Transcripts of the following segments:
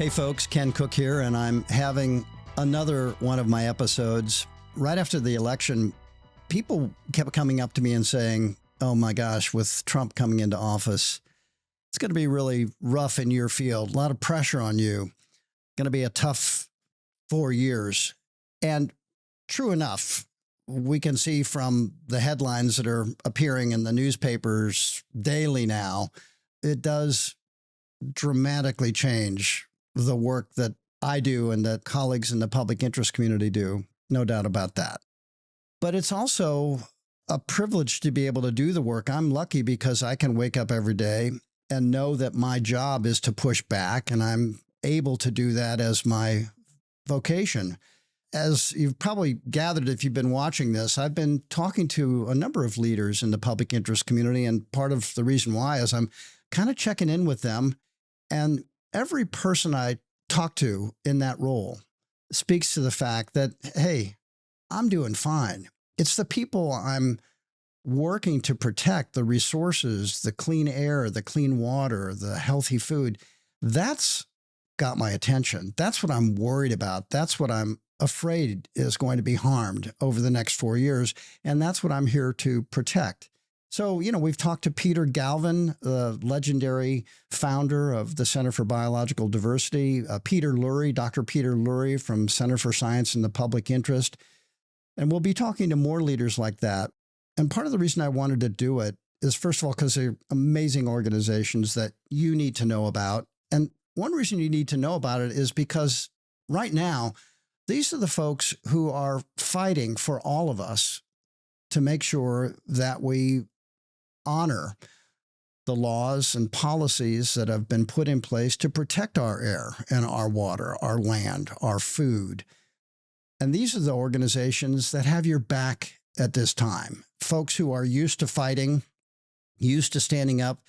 Hey folks, Ken Cook here, and I'm having another one of my episodes. Right after the election, people kept coming up to me and saying, oh my gosh, with Trump coming into office, it's going to be really rough in your field, a lot of pressure on you, going to be a tough 4 years. And true enough, we can see from the headlines that are appearing in the newspapers daily now, it does dramatically change the work that I do and that colleagues in the public interest community do. No doubt about that. But it's also a privilege to be able to do the work. I'm lucky because I can wake up every day and know that my job is to push back, and I'm able to do that as my vocation. As you've probably gathered if you've been watching this, I've been talking to a number of leaders in the public interest community, and part of the reason why is I'm kind of checking in with them. And every person I talk to in that role speaks to the fact that, hey, I'm doing fine. It's the people I'm working to protect, the resources, the clean air, the clean water, the healthy food. That's got my attention. That's what I'm worried about. That's what I'm afraid is going to be harmed over the next 4 years. And that's what I'm here to protect. So, we've talked to Peter Galvin, the legendary founder of the Center for Biological Diversity, Peter Lurie, Dr. Peter Lurie from Center for Science and the Public Interest. And we'll be talking to more leaders like that. And part of the reason I wanted to do it is, first of all, because they're amazing organizations that you need to know about. And one reason you need to know about it is because right now, these are the folks who are fighting for all of us to make sure that we honor the laws and policies that have been put in place to protect our air and our water, our land, our food. And these are the organizations that have your back at this time. Folks who are used to fighting, used to standing up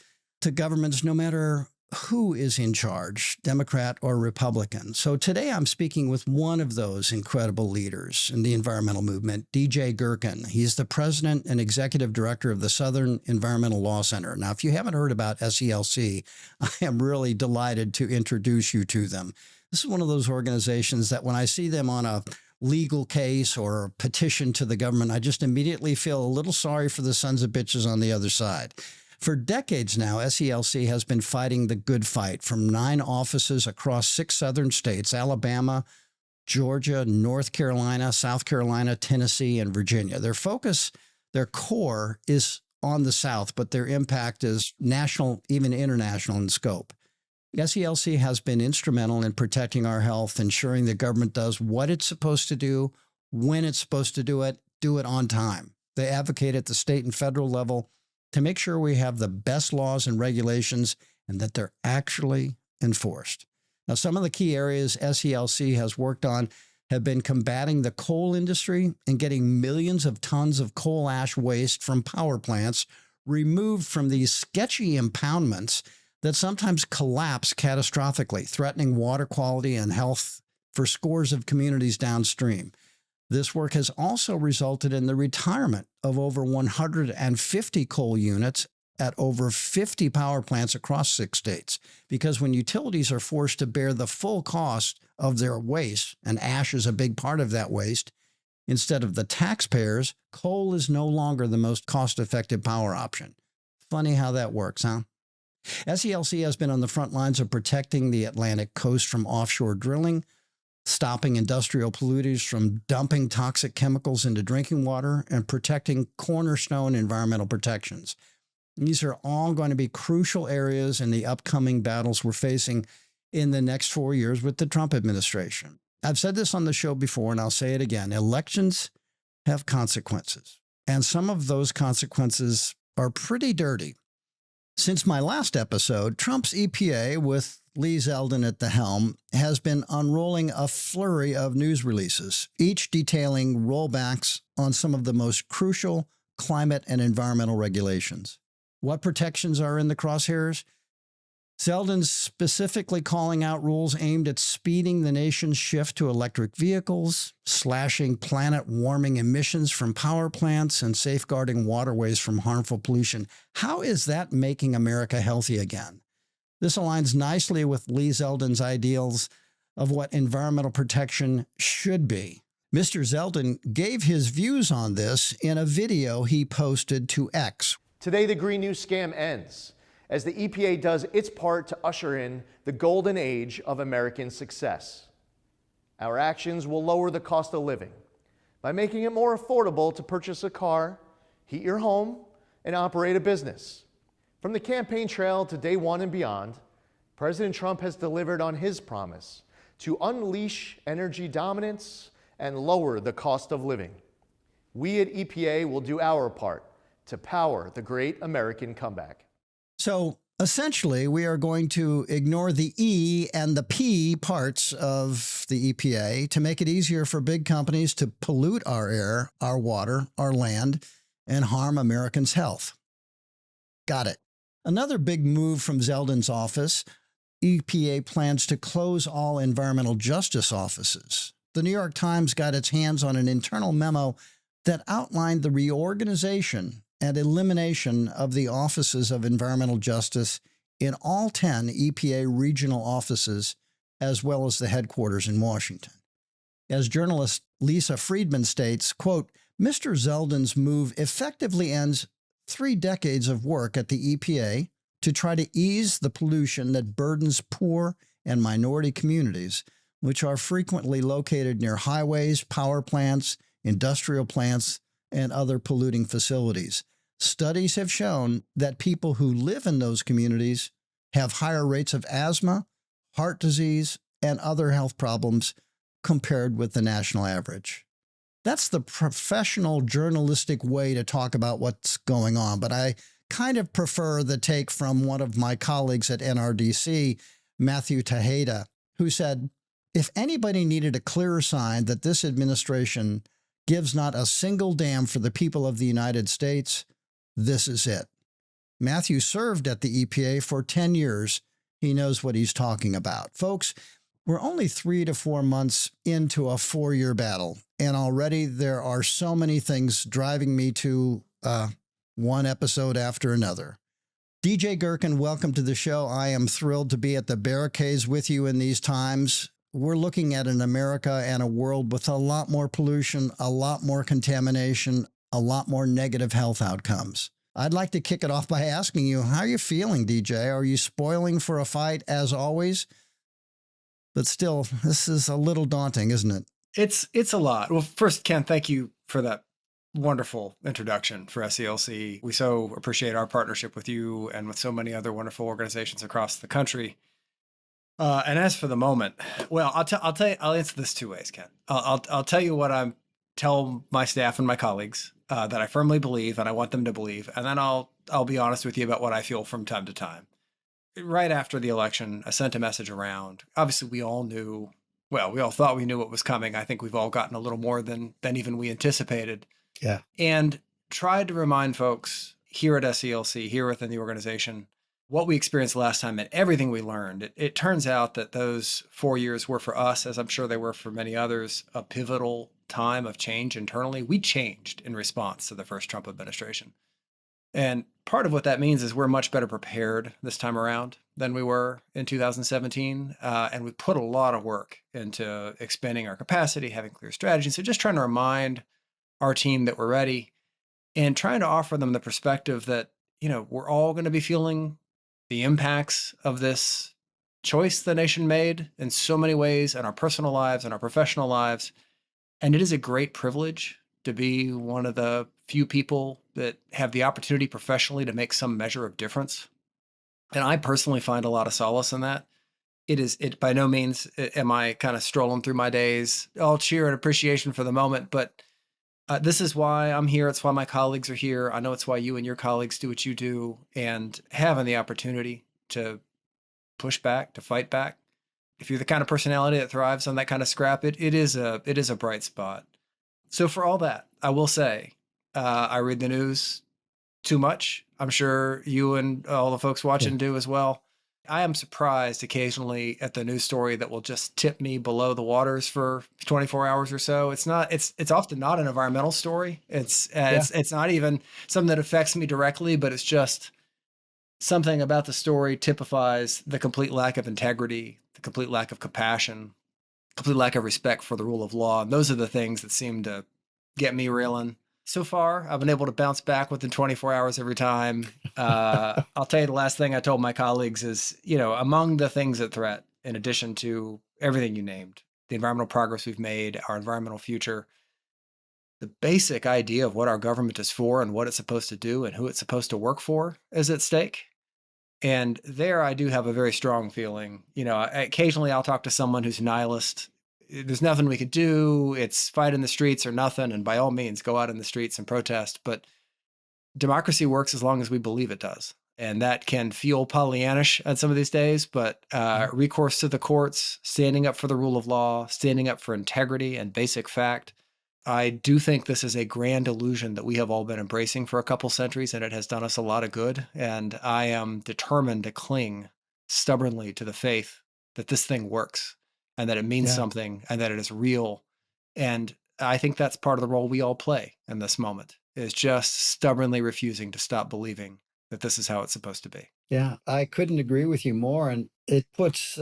to governments no matter who is in charge, Democrat or Republican. So today I'm speaking with one of those incredible leaders in the environmental movement, DJ Gerken. He's the president and executive director of the Southern Environmental Law Center. Now, if you haven't heard about SELC, I am really delighted to introduce you to them. This is one of those organizations that when I see them on a legal case or a petition to the government, I just immediately feel a little sorry for the sons of bitches on the other side. For decades now, SELC has been fighting the good fight from 9 offices across 6 southern states, Alabama, Georgia, North Carolina, South Carolina, Tennessee, and Virginia. Their focus, their core is on the South, but their impact is national, even international in scope. SELC has been instrumental in protecting our health, ensuring the government does what it's supposed to do, when it's supposed to do it on time. They advocate at the state and federal level to make sure we have the best laws and regulations and that they're actually enforced. Now, some of the key areas SELC has worked on have been combating the coal industry and getting millions of tons of coal ash waste from power plants removed from these sketchy impoundments that sometimes collapse catastrophically, threatening water quality and health for scores of communities downstream. This work has also resulted in the retirement of over 150 coal units at over 50 power plants across 6 states. Because when utilities are forced to bear the full cost of their waste, and ash is a big part of that waste, instead of the taxpayers, coal is no longer the most cost-effective power option. Funny how that works, huh? SELC has been on the front lines of protecting the Atlantic coast from offshore drilling, stopping industrial polluters from dumping toxic chemicals into drinking water, and protecting cornerstone environmental protections. These are all going to be crucial areas in the upcoming battles we're facing in the next 4 years with the Trump administration. I've said this on the show before, and I'll say it again. Elections have consequences, and some of those consequences are pretty dirty. Since my last episode, Trump's EPA, with Lee Zeldin at the helm, has been unrolling a flurry of news releases, each detailing rollbacks on some of the most crucial climate and environmental regulations. What protections are in the crosshairs? Zeldin's specifically calling out rules aimed at speeding the nation's shift to electric vehicles, slashing planet-warming emissions from power plants, and safeguarding waterways from harmful pollution. How is that making America healthy again? This aligns nicely with Lee Zeldin's ideals of what environmental protection should be. Mr. Zeldin gave his views on this in a video he posted to X. Today, the Green New scam ends as the EPA does its part to usher in the golden age of American success. Our actions will lower the cost of living by making it more affordable to purchase a car, heat your home, and operate a business. From the campaign trail to day one and beyond, President Trump has delivered on his promise to unleash energy dominance and lower the cost of living. We at EPA will do our part to power the great American comeback. So essentially, we are going to ignore the E and the P parts of the EPA to make it easier for big companies to pollute our air, our water, our land, and harm Americans' health. Got it. Another big move from Zeldin's office, EPA plans to close all environmental justice offices. The New York Times got its hands on an internal memo that outlined the reorganization and elimination of the offices of environmental justice in all 10 EPA regional offices, as well as the headquarters in Washington. As journalist Lisa Friedman states, quote, Mr. Zeldin's move effectively ends 3 decades of work at the EPA to try to ease the pollution that burdens poor and minority communities, which are frequently located near highways, power plants, industrial plants, and other polluting facilities. Studies have shown that people who live in those communities have higher rates of asthma, heart disease, and other health problems compared with the national average. That's the professional journalistic way to talk about what's going on, but I kind of prefer the take from one of my colleagues at NRDC, Matthew Tejeda, who said, if anybody needed a clearer sign that this administration gives not a single damn for the people of the United States, this is it. Matthew served at the EPA for 10 years. He knows what he's talking about. Folks, we're only 3 to 4 months into a 4-year battle, and already there are so many things driving me to one episode after another. DJ Gerken, welcome to the show. I am thrilled to be at the barricades with you in these times. We're looking at an America and a world with a lot more pollution, a lot more contamination, a lot more negative health outcomes. I'd like to kick it off by asking you, how are you feeling, DJ? Are you spoiling for a fight as always? But still, this is a little daunting, isn't it? It's a lot. Well, first, Ken, thank you for that wonderful introduction for SELC. We so appreciate our partnership with you and with so many other wonderful organizations across the country. And as for the moment, well, I'll tell you, I'll answer this 2 ways, Ken. I'll tell you what I'm tell my staff and my colleagues that I firmly believe and I want them to believe, and then I'll be honest with you about what I feel from time to time. Right after the election, I sent a message around. Obviously, we all knew. Well, we all thought we knew what was coming. I think we've all gotten a little more than even we anticipated. Yeah. And tried to remind folks here at SELC, here within the organization, what we experienced last time and everything we learned. It turns out that those 4 years were for us, as I'm sure they were for many others, a pivotal time of change internally. We changed in response to the first Trump administration. And part of what that means is we're much better prepared this time around than we were in 2017. And we put a lot of work into expanding our capacity, having clear strategies. So just trying to remind our team that we're ready and trying to offer them the perspective that, we're all going to be feeling the impacts of this choice the nation made in so many ways in our personal lives and our professional lives. And it is a great privilege to be one of the few people that have the opportunity professionally to make some measure of difference. And I personally find a lot of solace in that. It by no means am I kind of strolling through my days, all cheer and appreciation for the moment, but this is why I'm here. It's why my colleagues are here. I know it's why you and your colleagues do what you do, and having the opportunity to push back, to fight back. If you're the kind of personality that thrives on that kind of scrap, it is a bright spot. So for all that, I will say, I read the news too much. I'm sure you and all the folks watching do as well. I am surprised occasionally at the news story that will just tip me below the waters for 24 hours or so. It's often not an environmental story. It's not even something that affects me directly, but it's just something about the story typifies the complete lack of integrity, the complete lack of compassion, complete lack of respect for the rule of law. And those are the things that seem to get me reeling. So far, I've been able to bounce back within 24 hours every time. I'll tell you the last thing I told my colleagues is, among the things at threat, in addition to everything you named, the environmental progress we've made, our environmental future, the basic idea of what our government is for and what it's supposed to do and who it's supposed to work for is at stake. And there I do have a very strong feeling. Occasionally I'll talk to someone who's nihilist. There's nothing we could do. It's fight in the streets or nothing. And by all means, go out in the streets and protest. But democracy works as long as we believe it does. And that can feel Pollyannish at some of these days, but recourse to the courts, standing up for the rule of law, standing up for integrity and basic fact. I do think this is a grand illusion that we have all been embracing for a couple centuries, and it has done us a lot of good. And I am determined to cling stubbornly to the faith that this thing works and that it means something and that it is real. And I think that's part of the role we all play in this moment, is just stubbornly refusing to stop believing that this is how it's supposed to be. Yeah, I couldn't agree with you more. And it puts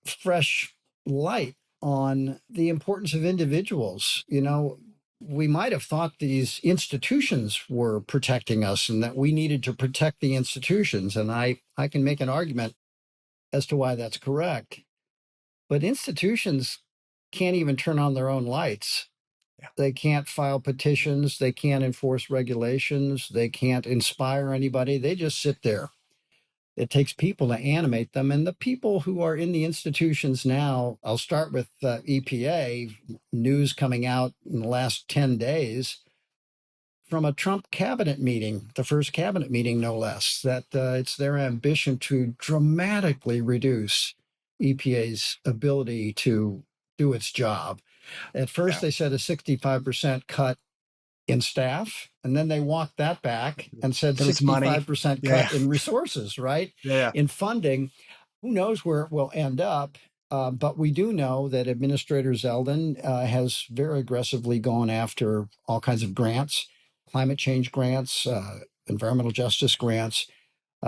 fresh light on the importance of individuals. We might have thought these institutions were protecting us and that we needed to protect the institutions. And I can make an argument as to why that's correct. But institutions can't even turn on their own lights. Yeah. They can't file petitions. They can't enforce regulations. They can't inspire anybody. They just sit there. It takes people to animate them. And the people who are in the institutions now, I'll start with EPA, news coming out in the last 10 days from a Trump cabinet meeting, the first cabinet meeting, no less, that it's their ambition to dramatically reduce EPA's ability to do its job. At first, they said a 65% cut in staff, and then they walked that back and said 65% cut in resources, right? Yeah. In funding. Who knows where it will end up? But we do know that Administrator Zeldin has very aggressively gone after all kinds of grants, climate change grants, environmental justice grants.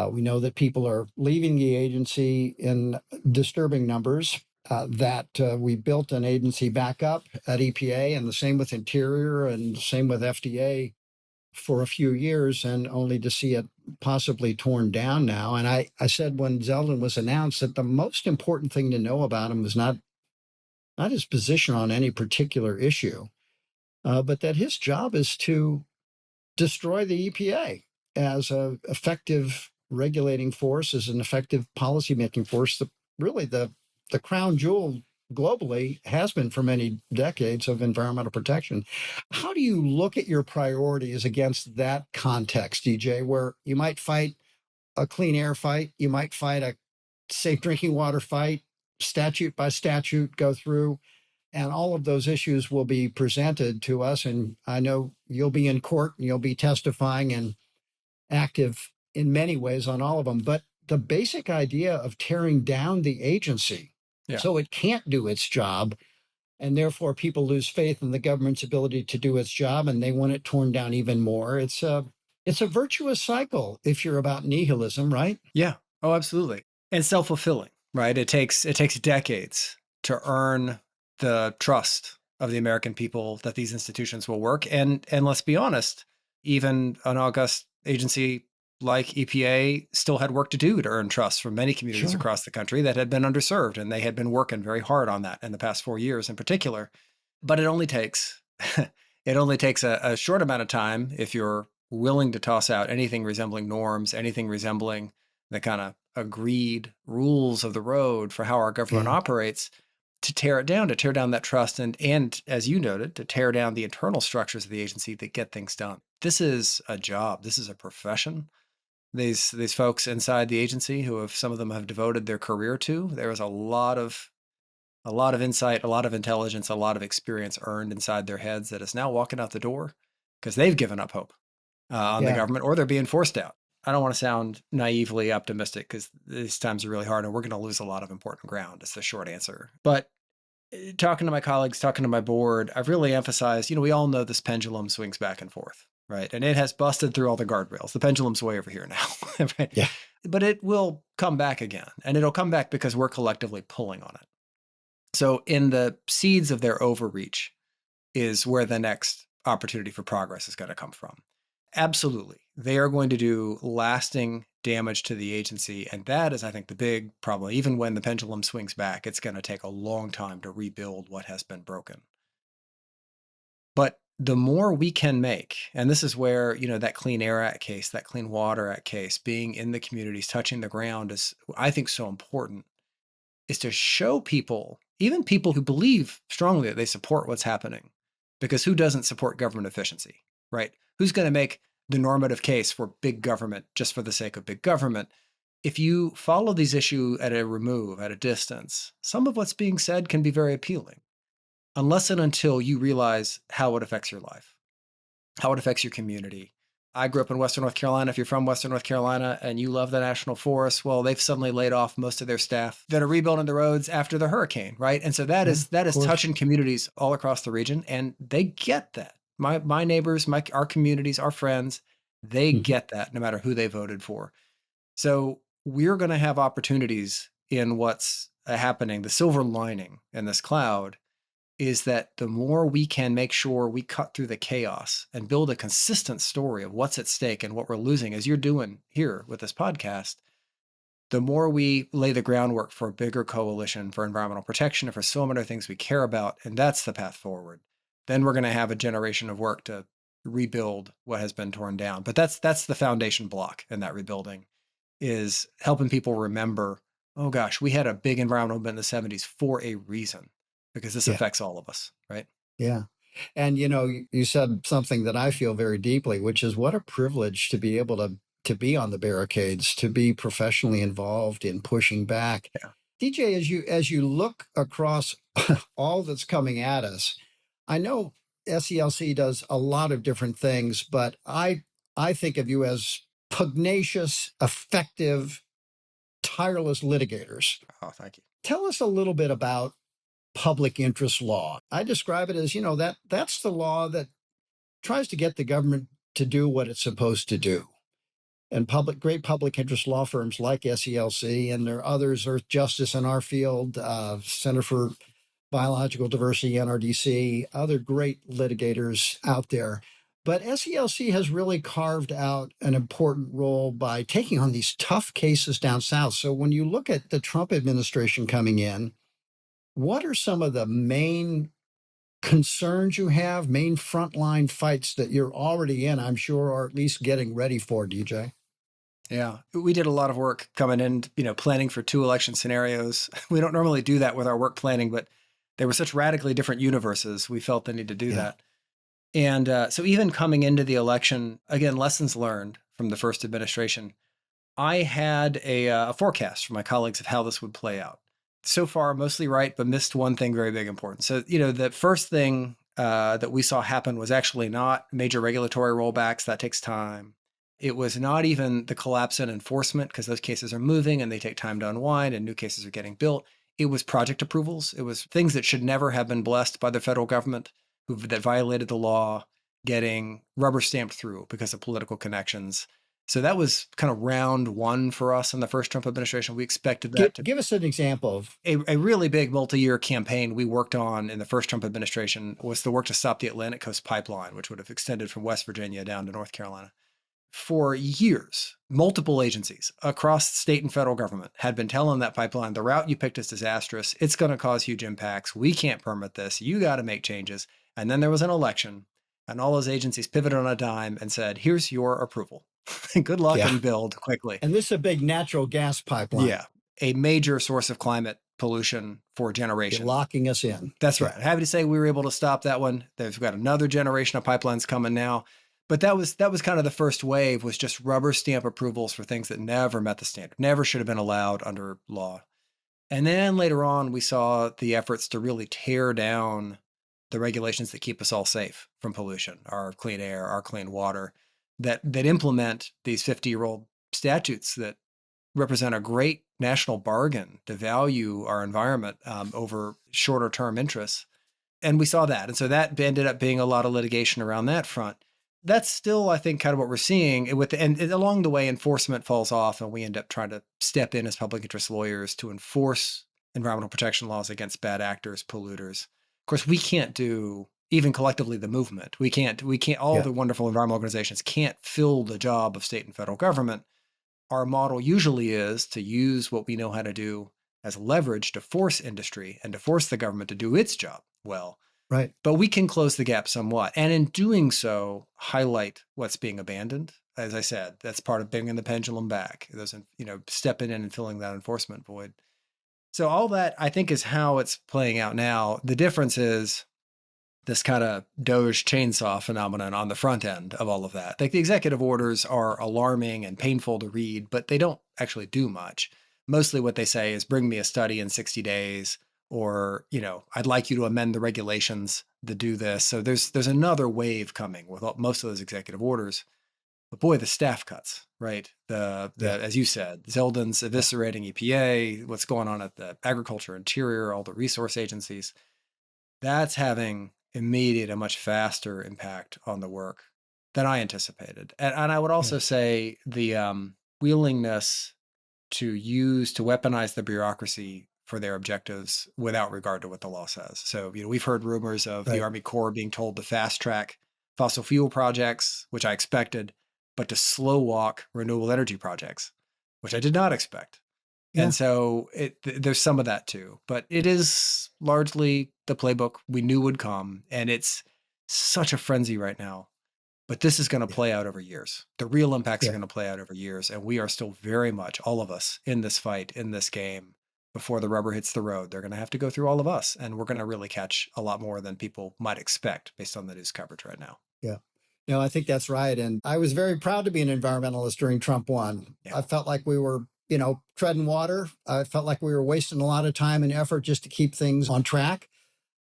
We know that people are leaving the agency in disturbing numbers. We built an agency back up at EPA, and the same with Interior and the same with FDA for a few years, and only to see it possibly torn down now. And I said when Zeldin was announced that the most important thing to know about him was not his position on any particular issue, but that his job is to destroy the EPA as an effective regulating force, as an effective policymaking force. Really the crown jewel globally has been for many decades of environmental protection. How do you look at your priorities against that context, DJ, where you might fight a clean air fight, you might fight a safe drinking water fight, statute by statute go through, and all of those issues will be presented to us. And I know you'll be in court and you'll be testifying and active in many ways on all of them. But the basic idea of tearing down the agency so it can't do its job, and therefore people lose faith in the government's ability to do its job, and they want it torn down even more. It's a virtuous cycle if you're about nihilism, right? Yeah. Oh, absolutely. And self-fulfilling, right? It takes decades to earn the trust of the American people that these institutions will work. And let's be honest, even an august agency like EPA still had work to do to earn trust from many communities across the country that had been underserved. And they had been working very hard on that in the past 4 years in particular. But it only takes a short amount of time if you're willing to toss out anything resembling norms, anything resembling the kind of agreed rules of the road for how our government operates, to tear it down, to tear down that trust, and as you noted, to tear down the internal structures of the agency that get things done. This is a job. This is a profession. These folks inside the agency some of them have devoted their career to. There is a lot of insight, a lot of intelligence, a lot of experience earned inside their heads that is now walking out the door because they've given up hope on the government, or they're being forced out. I don't want to sound naively optimistic because these times are really hard and we're going to lose a lot of important ground. It's the short answer. But talking to my colleagues, talking to my board, I've really emphasized, we all know this pendulum swings back and forth, right? And it has busted through all the guardrails. The pendulum's way over here now, right? Yeah. But it will come back again. And it'll come back because we're collectively pulling on it. So in the seeds of their overreach is where the next opportunity for progress is going to come from. Absolutely. They are going to do lasting damage to the agency. And that is, I think, the big problem. Even when the pendulum swings back, it's going to take a long time to rebuild what has been broken. But the more we can make, and this is where, that Clean Air Act case, that Clean Water Act case, being in the communities, touching the ground is, I think, so important, is to show people, even people who believe strongly that they support what's happening, because who doesn't support government efficiency, right? Who's going to make the normative case for big government just for the sake of big government? If you follow these issues at a remove, at a distance, some of what's being said can be very appealing, unless and until you realize how it affects your life, how it affects your community. I grew up in Western North Carolina. If you're from Western North Carolina and you love the National Forest, well, they've suddenly laid off most of their staff that are rebuilding the roads after the hurricane, right? And so that is touching communities all across the region, and they get that. My neighbors, our communities, our friends, they get that no matter who they voted for. So we're going to have opportunities in what's happening. The silver lining in this cloud is that the more we can make sure we cut through the chaos and build a consistent story of what's at stake and what we're losing, as you're doing here with this podcast, the more we lay the groundwork for a bigger coalition for environmental protection and for so many things we care about, and that's the path forward, then we're going to have a generation of work to rebuild what has been torn down. But that's the foundation block in that rebuilding, is helping people remember, oh gosh, we had a big environmental movement in the 70s for a reason, because this affects all of us, right? Yeah. And, you said something that I feel very deeply, which is what a privilege to be able to be on the barricades, to be professionally involved in pushing back. Yeah. DJ, as you look across all that's coming at us, I know SELC does a lot of different things, but I think of you as pugnacious, effective, tireless litigators. Oh, thank you. Tell us a little bit about public interest law. I describe it as, that's the law that tries to get the government to do what it's supposed to do. And great public interest law firms like SELC, and there are others, Earth Justice in our field, Center for Biological Diversity, NRDC, other great litigators out there. But SELC has really carved out an important role by taking on these tough cases down south. So when you look at the Trump administration coming in, what are some of the main concerns you have, main frontline fights that you're already in, I'm sure, or at least getting ready for, DJ? Yeah, we did a lot of work coming in, planning for 2 election scenarios. We don't normally do that with our work planning, but they were such radically different universes. We felt the need to do that. And so even coming into the election, again, lessons learned from the first administration, I had a forecast from my colleagues of how this would play out. So far, mostly right, but missed one thing very big important. So, the first thing that we saw happen was actually not major regulatory rollbacks. That takes time. It was not even the collapse in enforcement, because those cases are moving and they take time to unwind and new cases are getting built. It was project approvals. It was things that should never have been blessed by the federal government, that violated the law, getting rubber stamped through because of political connections. So that was kind of round one for us in the first Trump administration. We expected that Give us an example of a really big multi-year campaign we worked on in the first Trump administration was the work to stop the Atlantic Coast Pipeline, which would have extended from West Virginia down to North Carolina. For years, multiple agencies across state and federal government had been telling that pipeline, the route you picked is disastrous. It's going to cause huge impacts. We can't permit this. You got to make changes. And then there was an election, and all those agencies pivoted on a dime and said, here's your approval. Good luck and build quickly. And this is a big natural gas pipeline. Yeah. A major source of climate pollution for generations. You're locking us in. That's right. Happy to say we were able to stop that one. They've got another generation of pipelines coming now. But that was kind of the first wave, was just rubber stamp approvals for things that never met the standard, never should have been allowed under law. And then later on, we saw the efforts to really tear down the regulations that keep us all safe from pollution, our clean air, our clean water, that implement these 50-year-old statutes that represent a great national bargain to value our environment over shorter term interests. And we saw that. And so that ended up being a lot of litigation around that front. that's still, I think, kind of what we're seeing and along the way, enforcement falls off and we end up trying to step in as public interest lawyers to enforce environmental protection laws against bad actors, polluters. Of course, we can't do even collectively the movement. All Yeah. the wonderful environmental organizations can't fill the job of state and federal government. Our model usually is to use what we know how to do as leverage to force industry and to force the government to do its job well. Right. But we can close the gap somewhat. And in doing so, highlight what's being abandoned. As I said, that's part of bringing the pendulum back. Those, stepping in and filling that enforcement void. So all that, I think, is how it's playing out now. The difference is this kind of Doge chainsaw phenomenon on the front end of all of that. Like the executive orders are alarming and painful to read, but they don't actually do much. Mostly what they say is bring me a study in 60 days, or, I'd like you to amend the regulations to do this. So there's another wave coming with most of those executive orders. But boy, the staff cuts, right? The Yeah. as you said, Zeldin's eviscerating EPA, what's going on at the Agriculture, Interior, all the resource agencies. That's having immediate, a much faster impact on the work than I anticipated. And I would also say the willingness to weaponize the bureaucracy for their objectives without regard to what the law says. So, we've heard rumors of the Right. Army Corps being told to fast track fossil fuel projects, which I expected, but to slow walk renewable energy projects, which I did not expect. Yeah. And so there's some of that too, but it is largely the playbook we knew would come. And it's such a frenzy right now, but this is going to play out over years. The real impacts are Yeah. going to play out over years. And we are still very much, all of us, in this fight, in this game. Before the rubber hits the road, they're going to have to go through all of us. And we're going to really catch a lot more than people might expect based on the news coverage right now. Yeah. No, I think that's right. And I was very proud to be an environmentalist during Trump 1. Yeah. I felt like we were, treading water. I felt like we were wasting a lot of time and effort just to keep things on track.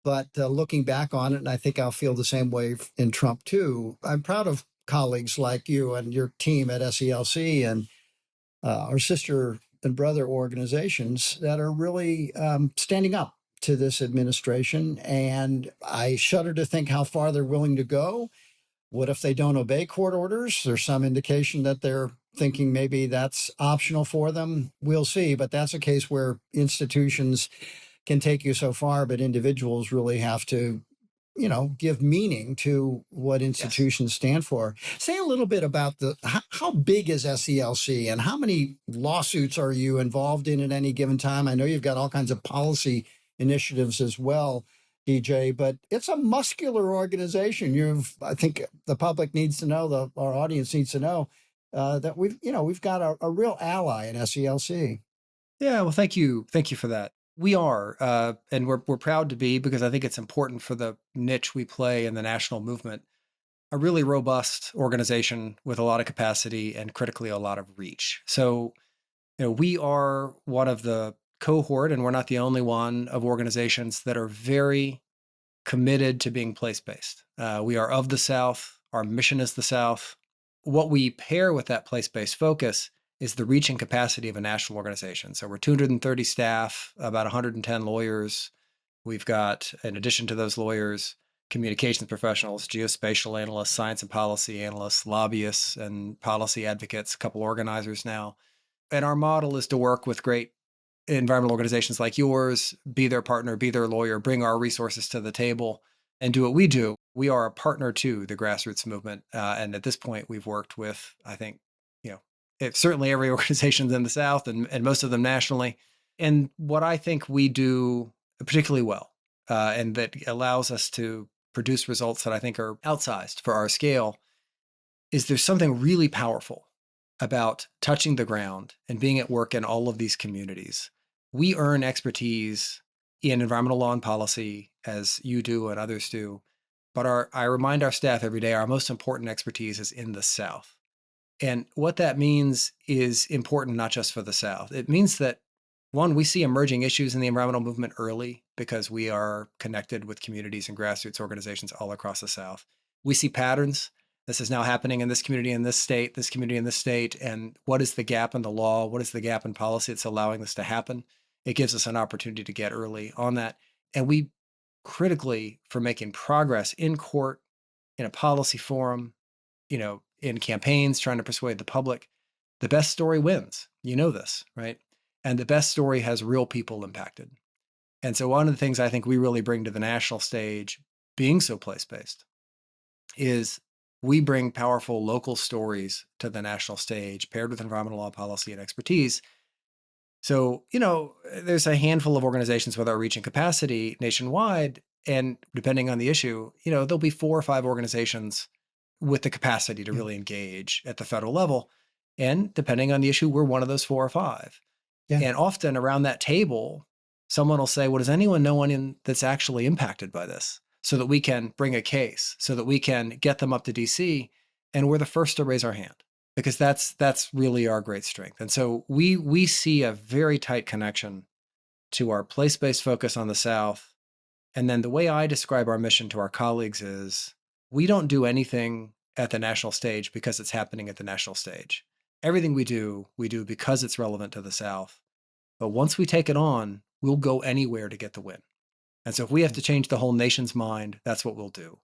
But looking back on it, and I think I'll feel the same way in Trump too, I'm proud of colleagues like you and your team at SELC and our sister and brother organizations that are really standing up to this administration. And I shudder to think how far they're willing to go. What if they don't obey court orders? There's some indication that they're thinking maybe that's optional for them. We'll see. But that's a case where institutions can take you so far, but individuals really have to, give meaning to what institutions stand for. Say a little bit about how big is SELC and how many lawsuits are you involved in at any given time? I know you've got all kinds of policy initiatives as well, DJ, but it's a muscular organization. I think the public needs to know, our audience needs to know that we've got a real ally in SELC. Yeah, well, thank you for that. We are, and we're proud to be, because I think it's important for the niche we play in the national movement, a really robust organization with a lot of capacity and critically a lot of reach. So, we are one of the cohort, and we're not the only one, of organizations that are very committed to being place-based. We are of the South. Our mission is the South. What we pair with that place-based focus is the reach and capacity of a national organization. So we're 230 staff, about 110 lawyers. We've got, in addition to those lawyers, communications professionals, geospatial analysts, science and policy analysts, lobbyists, and policy advocates, a couple organizers now. And our model is to work with great environmental organizations like yours, be their partner, be their lawyer, bring our resources to the table, and do what we do. We are a partner to the grassroots movement. And at this point, we've worked with, I think, it's certainly every organization in the South and most of them nationally. And what I think we do particularly well, and that allows us to produce results that I think are outsized for our scale, is there's something really powerful about touching the ground and being at work in all of these communities. We earn expertise in environmental law and policy, as you do and others do. But I remind our staff every day, our most important expertise is in the South. And what that means is important not just for the South. It means that, one, we see emerging issues in the environmental movement early because we are connected with communities and grassroots organizations all across the South. We see patterns. This is now happening in this community in this state, this community in this state. And what is the gap in the law? What is the gap in policy that's allowing this to happen? It gives us an opportunity to get early on that. And we critically, for making progress in court, in a policy forum, in campaigns trying to persuade the public, the best story wins. You know this, right? And the best story has real people impacted. And so one of the things I think we really bring to the national stage, being so place-based, is we bring powerful local stories to the national stage paired with environmental law policy and expertise. So, there's a handful of organizations with our reach and capacity nationwide. And depending on the issue, there'll be 4 or 5 organizations with the capacity to really engage at the federal level. And depending on the issue, we're one of those 4 or 5. Yeah. And often around that table, someone will say, well, does anyone know anyone that's actually impacted by this? So that we can bring a case, so that we can get them up to DC, and we're the first to raise our hand, because that's really our great strength. And so we see a very tight connection to our place-based focus on the South. And then the way I describe our mission to our colleagues is we don't do anything at the national stage because it's happening at the national stage. Everything we do because it's relevant to the South. But once we take it on, we'll go anywhere to get the win. And so if we have to change the whole nation's mind, that's what we'll do.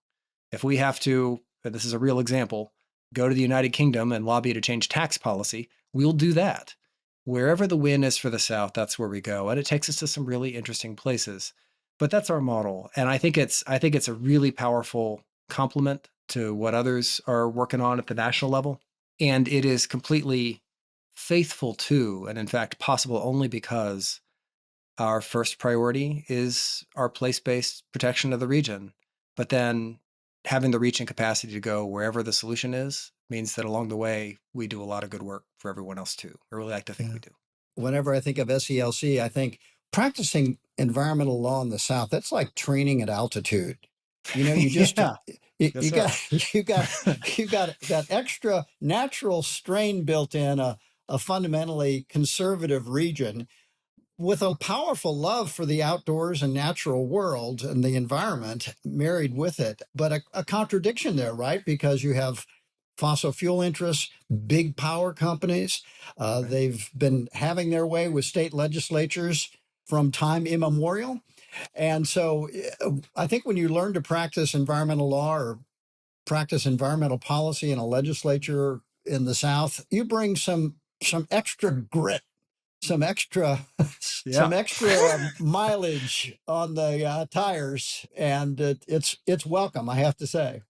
If we have to, and this is a real example, go to the United Kingdom and lobby to change tax policy, we'll do that. Wherever the win is for the South, that's where we go. And it takes us to some really interesting places. But that's our model. And I think it's a really powerful complement to what others are working on at the national level. And it is completely faithful to, and in fact, possible only because our first priority is our place-based protection of the region. But then having the reach and capacity to go wherever the solution is means that along the way, we do a lot of good work for everyone else too. I really like to think we do. Whenever I think of SELC, I think practicing environmental law in the South, that's like training at altitude. You just, you got that extra natural strain built in a fundamentally conservative region with a powerful love for the outdoors and natural world and the environment married with it. But a contradiction there, right? Because you have fossil fuel interests, big power companies. Right. They've been having their way with state legislatures from time immemorial. And so I think when you learn to practice environmental law or practice environmental policy in a legislature in the South, you bring some extra grit, some extra mileage on the tires, and it's welcome, I have to say.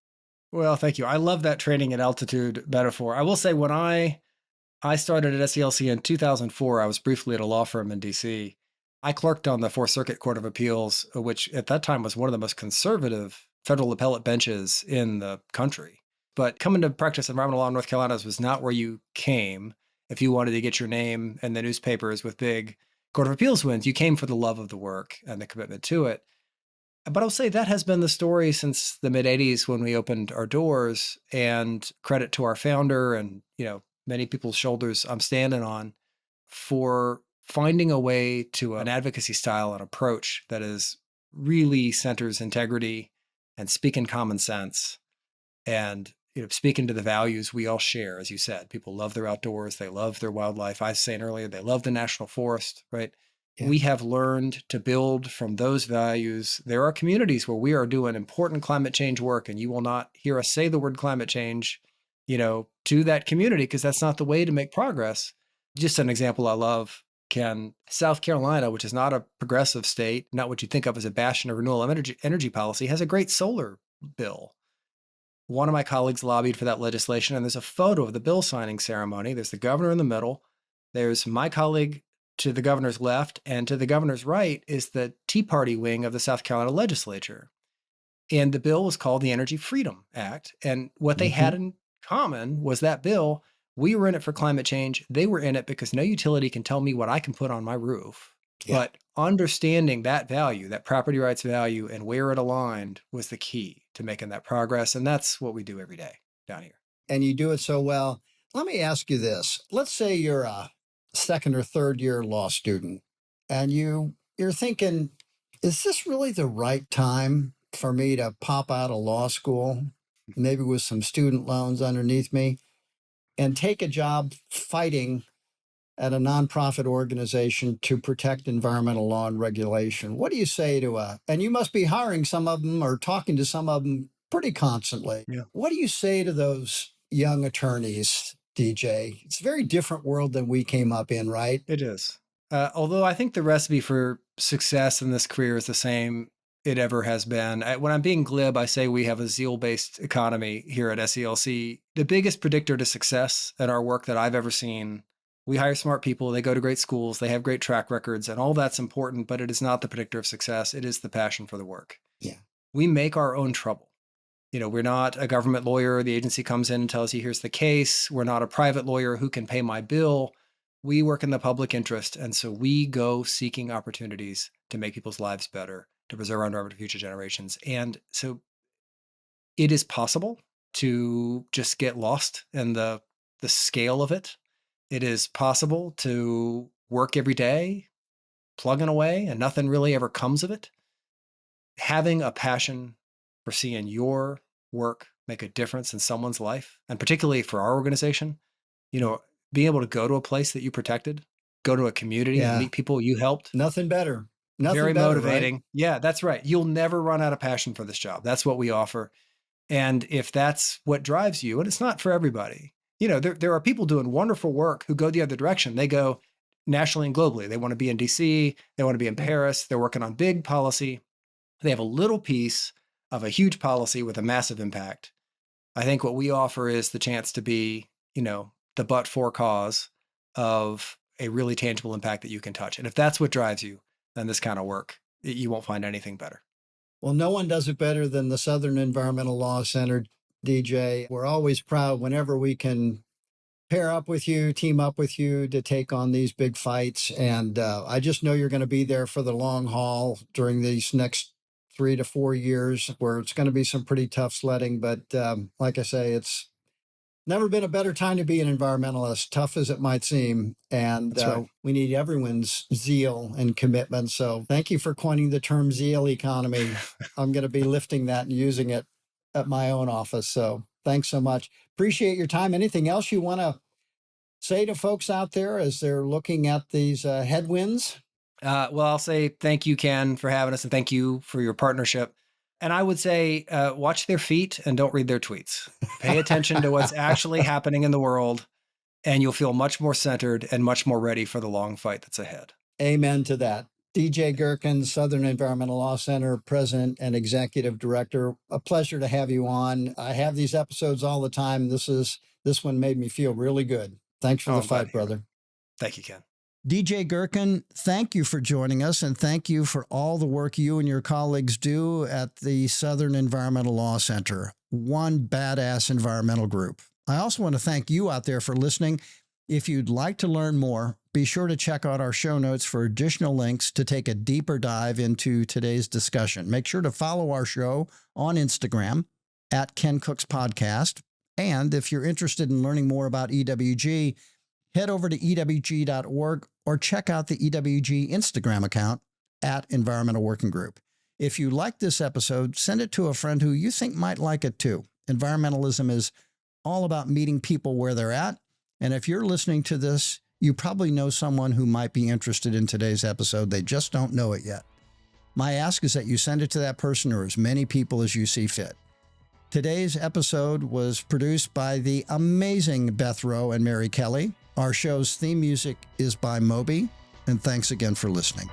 Well, thank you. I love that training at altitude metaphor. I will say when I started at SELC in 2004, I was briefly at a law firm in DC. I clerked on the Fourth Circuit Court of Appeals, which at that time was one of the most conservative federal appellate benches in the country. But coming to practice environmental law in North Carolina was not where you came if you wanted to get your name in the newspapers with big Court of Appeals wins. You came for the love of the work and the commitment to it. But I'll say that has been the story since the mid-'80s when we opened our doors, and credit to our founder and, many people's shoulders I'm standing on for finding a way to an advocacy style and approach that is really centers integrity and speaking common sense and speaking to the values we all share. As you said, people love their outdoors, they love their wildlife. I was saying earlier, they love the national forest, right? Yeah. We have learned to build from those values. There are communities where we are doing important climate change work, and you will not hear us say the word climate change, to that community, because that's not the way to make progress. Just an example I love, South Carolina, which is not a progressive state, not what you think of as a bastion of renewable energy policy, has a great solar bill. One of my colleagues lobbied for that legislation, and there's a photo of the bill signing ceremony. There's the governor in the middle. There's my colleague to the governor's left, and to the governor's right is the Tea Party wing of the South Carolina legislature. And the bill was called the Energy Freedom Act. And what they had in common was that bill, we were in it for climate change. They were in it because no utility can tell me what I can put on my roof. Yeah. But understanding that value, that property rights value, and where it aligned was the key to making that progress. And that's what we do every day down here. And you do it so well. Let me ask you this. Let's say you're a second or third year law student, and you're thinking, is this really the right time for me to pop out of law school, maybe with some student loans underneath me, and take a job fighting at a nonprofit organization to protect environmental law and regulation? What do you say to and you must be hiring some of them or talking to some of them pretty constantly. Yeah. What do you say to those young attorneys, DJ. It's a very different world than we came up in, right? It is. Although I think the recipe for success in this career is the same it ever has been. When I'm being glib, I say we have a zeal-based economy here at SELC. The biggest predictor to success at our work that I've ever seen, we hire smart people, they go to great schools, they have great track records, and all that's important, but it is not the predictor of success. It is the passion for the work. Yeah. We make our own trouble. We're not a government lawyer. The agency comes in and tells you, here's the case. We're not a private lawyer who can pay my bill. We work in the public interest. And so we go seeking opportunities to make people's lives better, to preserve our environment for future generations. And so it is possible to just get lost in the scale of it. It is possible to work every day, plugging away, and nothing really ever comes of it. Having a passion for seeing your work make a difference in someone's life, and particularly for our organization, being able to go to a place that you protected, go to a community and meet people you helped. Nothing better. Very motivating. Right? Yeah, that's right. You'll never run out of passion for this job. That's what we offer. And if that's what drives you, and it's not for everybody, there are people doing wonderful work who go the other direction. They go nationally and globally. They want to be in DC. They want to be in Paris. They're working on big policy. They have a little piece of a huge policy with a massive impact. I think what we offer is the chance to be, the but-for cause of a really tangible impact that you can touch. And if that's what drives you, then this kind of work, you won't find anything better. Well, no one does it better than the Southern Environmental Law Center, DJ. We're always proud whenever we can pair up with you, team up with you to take on these big fights. And I just know you're going to be there for the long haul during these next 3 to 4 years, where it's going to be some pretty tough sledding. But like I say, it's never been a better time to be an environmentalist, tough as it might seem. And right. We need everyone's zeal and commitment. So thank you for coining the term zeal economy. I'm going to be lifting that and using it at my own office. So thanks so much. Appreciate your time. Anything else you want to say to folks out there as they're looking at these headwinds? Well, I'll say thank you, Ken, for having us, and thank you for your partnership. And I would say watch their feet and don't read their tweets. Pay attention to what's actually happening in the world, and you'll feel much more centered and much more ready for the long fight that's ahead. Amen to that. DJ Gerken, Southern Environmental Law Center President and Executive Director. A pleasure to have you on. I have these episodes all the time. This one made me feel really good. Thanks for the fight, brother. Thank you, Ken. DJ Gerken, thank you for joining us, and thank you for all the work you and your colleagues do at the Southern Environmental Law Center. One badass environmental group. I also want to thank you out there for listening. If you'd like to learn more, be sure to check out our show notes for additional links to take a deeper dive into today's discussion. Make sure to follow our show on Instagram at Ken Cook's Podcast. And if you're interested in learning more about EWG, head over to EWG.org or check out the EWG Instagram account at Environmental Working Group. If you like this episode, send it to a friend who you think might like it too. Environmentalism is all about meeting people where they're at. And if you're listening to this, you probably know someone who might be interested in today's episode. They just don't know it yet. My ask is that you send it to that person or as many people as you see fit. Today's episode was produced by the amazing Beth Rowe and Mary Kelly. Our show's theme music is by Moby, and thanks again for listening.